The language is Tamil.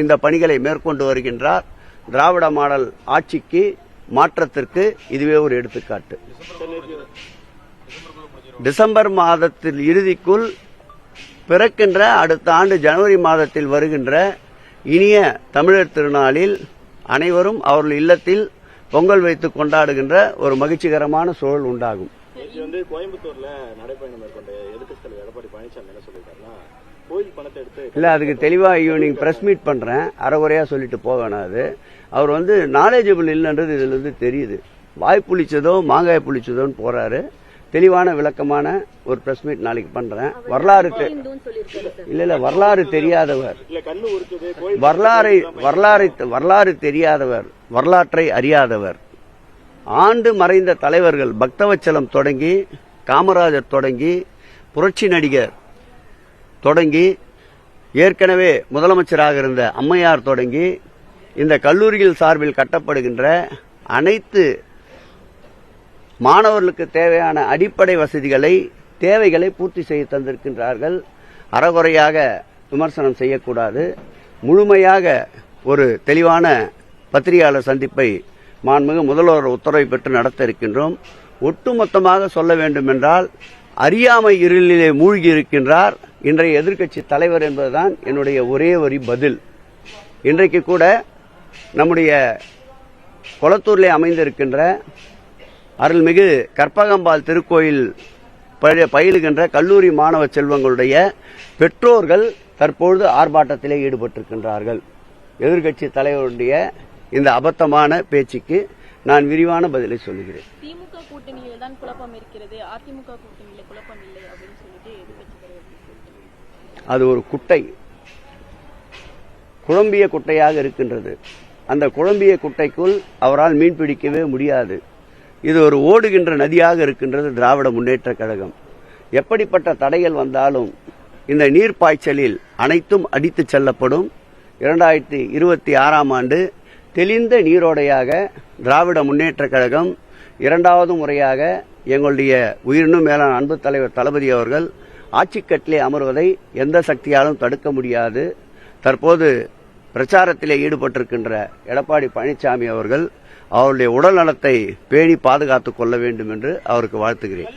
இந்த பணிகளை மேற்கொண்டு வருகின்றார். திராவிட மாடல் ஆட்சிக்கு மாற்றத்திற்கு இதுவே ஒரு எடுத்துக்காட்டு. டிசம்பர் மாதத்தில் இறுதிக்குள் பிறக்கின்ற அடுத்த ஆண்டு ஜனவரி மாதத்தில் வருகின்ற இனிய தமிழர் திருநாளில் அனைவரும் அவர்கள் இல்லத்தில் பொங்கல் வைத்து கொண்டாடுகின்ற ஒரு மகிழ்ச்சிகரமான சூழல் உண்டாகும். கோயம்புத்தூர்ல நடைபயணம் மேற்கொண்ட எதிர்க்கட்சித் தலைவர் எடப்பாடி பழனிசாமி என்ன சொல்லியிருக்காருன்னா, கோயில் பணத்தை எடுத்து இல்ல, அதுக்கு தெளிவா ஈவினிங் பிரஸ் மீட் பண்றேன், அரைகுறையா சொல்லிட்டு போக வேணாது. அவர் நாலேஜபிள் இல்லைன்றது இதுல இருந்து தெரியுது. வாய் புளிச்சதோ மாங்காய் புளிச்சதோன்னு போறாரு. தெளிவான விளக்கமான ஒரு பிரஸ் மீட் நாளைக்கு பண்றேன். வரலாறு தெரியாதவர், வரலாறு தெரியாதவர், வரலாற்றை அறியாதவர். ஆண்டு மறைந்த தலைவர்கள் பக்தவச்சலம் தொடங்கி, காமராஜர் தொடங்கி, புரட்சி நடிகர் தொடங்கி, ஏற்கனவே முதலமைச்சராக இருந்த அம்மையார் தொடங்கி, இந்த கல்லூரிகள் சார்பில் கட்டப்படுகின்ற அனைத்து மாணவர்களுக்கு தேவையான அடிப்படை தேவைகளை பூர்த்தி செய்து தந்திருக்கின்றார்கள். அறகுறையாக விமர்சனம் செய்யக்கூடாது. முழுமையாக ஒரு தெளிவான பத்திரிகையாளர் சந்திப்பை மாண்புமிகு முதல்வர் உத்தரவை பெற்று நடத்த இருக்கின்றோம். ஒட்டுமொத்தமாக சொல்ல வேண்டும் என்றால், அறியாமை இருளிலே மூழ்கி இருக்கின்றார் இன்றைய எதிர்க்கட்சி தலைவர் என்பதுதான் என்னுடைய ஒரே வரி பதில். இன்றைக்கு கூட நம்முடைய கொளத்தூரிலே அமைந்திருக்கின்ற அருள்மிகு கற்பகம்பாள் திருக்கோயில் பயிலுகின்ற கல்லூரி மாணவ செல்வங்களுடைய பெற்றோர்கள் தற்பொழுது ஆர்ப்பாட்டத்திலே ஈடுபட்டிருக்கின்றார்கள். எதிர்க்கட்சி தலைவருடைய இந்த அபத்தமான பேச்சுக்கு நான் விரிவான பதிலை சொல்லுகிறேன். திமுக கூட்டணியில் தான் குழப்பம் இருக்கிறது, அதிமுக கூட்டணியில் குழப்பம் இல்லை அப்படின்னு சொல்லிட்டு எதிர்க்கட்சி தலைவர் அது ஒரு குட்டை, குழம்பிய குட்டையாக இருக்கின்றது. அந்த குழம்பிய குட்டைக்குள் அவரால் மீன் பிடிக்கவே முடியாது. இது ஒரு ஓடுகின்ற நதியாக இருக்கின்றது திராவிட முன்னேற்ற கழகம். எப்படிப்பட்ட தடைகள் வந்தாலும் இந்த நீர் பாய்ச்சலில் அனைத்தும் அடித்து செல்லப்படும். 2026 ஆண்டு தெளிந்த நீரோடையாக திராவிட முன்னேற்ற கழகம் இரண்டாவது முறையாக எங்களுடைய உயிரினும் மேலான அன்பு தலைவர் தளபதி அவர்கள் ஆட்சிக்கட்டிலே அமர்வதை எந்த சக்தியாலும் தடுக்க முடியாது. தற்போது பிரச்சாரத்திலே ஈடுபட்டிருக்கின்ற எடப்பாடி பழனிசாமி அவர்கள் அவருடைய உடல் நலத்தை பேணி பாதுகாத்துக் கொள்ள வேண்டும் என்று அவருக்கு வாழ்த்துகிறேன்.